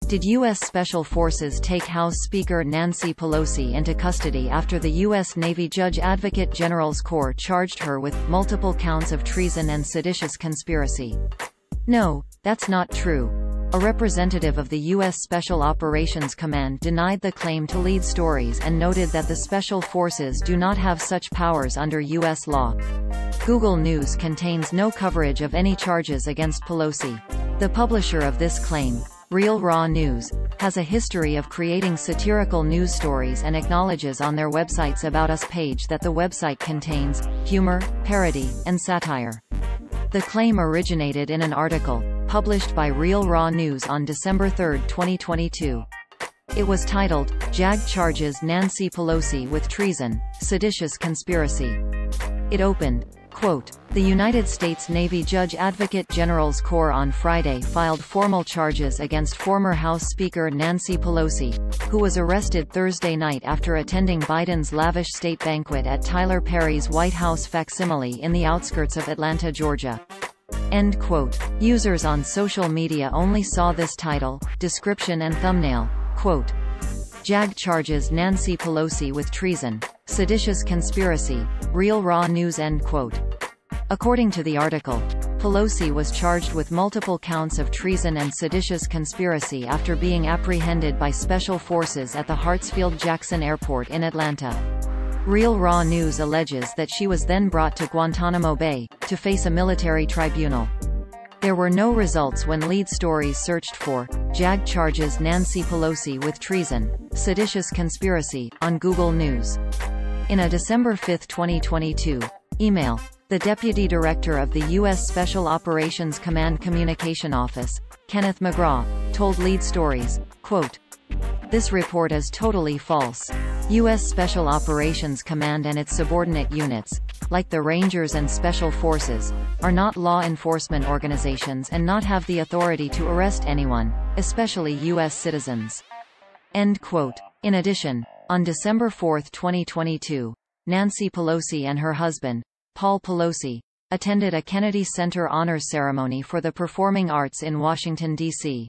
Did U.S. Special Forces take House Speaker Nancy Pelosi into custody after the U.S. Navy Judge Advocate General's Corps charged her with multiple counts of treason and seditious conspiracy? No, that's not true. A representative of the U.S. Special Operations Command denied the claim to Lead Stories and noted that the Special Forces do not have such powers under U.S. law. Google News contains no coverage of any charges against Pelosi. The publisher of this claim, Real Raw News, has a history of creating satirical news stories and acknowledges on their website's About Us page that the website contains humor, parody, and satire. The claim originated in an article published by Real Raw News on December 3, 2022. It was titled, "JAG Charges Nancy Pelosi with Treason, Seditious Conspiracy." It opened, quote, "The United States Navy Judge Advocate General's Corps on Friday filed formal charges against former House Speaker Nancy Pelosi, who was arrested Thursday night after attending Biden's lavish state banquet at Tyler Perry's White House facsimile in the outskirts of Atlanta, Georgia." End quote. Users on social media only saw this title, description and thumbnail, quote, "JAG charges Nancy Pelosi with treason, seditious conspiracy, Real Raw News," end quote. According to the article, Pelosi was charged with multiple counts of treason and seditious conspiracy after being apprehended by special forces at the Hartsfield-Jackson Airport in Atlanta. Real Raw News alleges that she was then brought to Guantanamo Bay, to face a military tribunal. There were no results when Lead Stories searched for "JAG charges Nancy Pelosi with treason, seditious conspiracy" on Google News. In a December 5, 2022, email, the Deputy Director of the U.S. Special Operations Command Communication Office, Kenneth McGraw, told Lead Stories, quote, "This report is totally false. U.S. Special Operations Command and its subordinate units, like the Rangers and Special Forces, are not law enforcement organizations and not have the authority to arrest anyone, especially U.S. citizens." End quote. In addition, on December 4, 2022, Nancy Pelosi and her husband, Paul Pelosi, attended a Kennedy Center honors ceremony for the performing arts in Washington, D.C.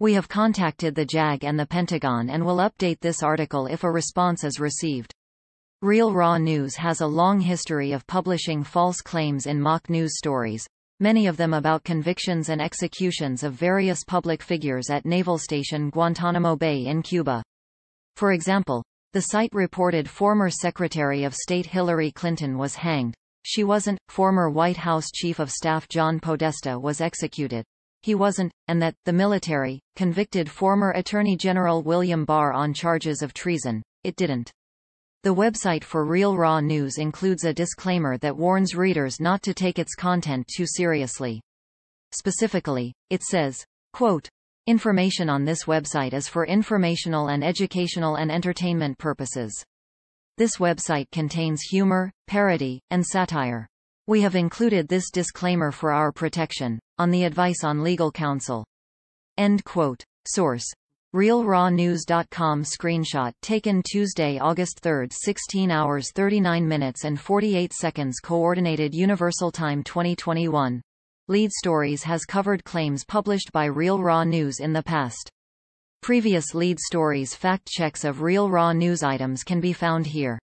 We have contacted the JAG and the Pentagon and will update this article if a response is received. Real Raw News has a long history of publishing false claims in mock news stories, many of them about convictions and executions of various public figures at Naval Station Guantanamo Bay in Cuba. For example, the site reported former Secretary of State Hillary Clinton was hanged. She wasn't. Former White House Chief of Staff John Podesta was executed. He wasn't, and that the military convicted former Attorney General William Barr on charges of treason. It didn't. The website for Real Raw News includes a disclaimer that warns readers not to take its content too seriously. Specifically, it says, quote, "Information on this website is for informational and educational and entertainment purposes. This website contains humor, parody, and satire. We have included this disclaimer for our protection, on the advice on legal counsel." End quote. Source: RealRawNews.com. Screenshot taken Tuesday, August 3, 16 hours 39 minutes and 48 seconds. Coordinated Universal Time 2021. Lead Stories has covered claims published by Real Raw News in the past. Previous Lead Stories fact checks of Real Raw News items can be found here.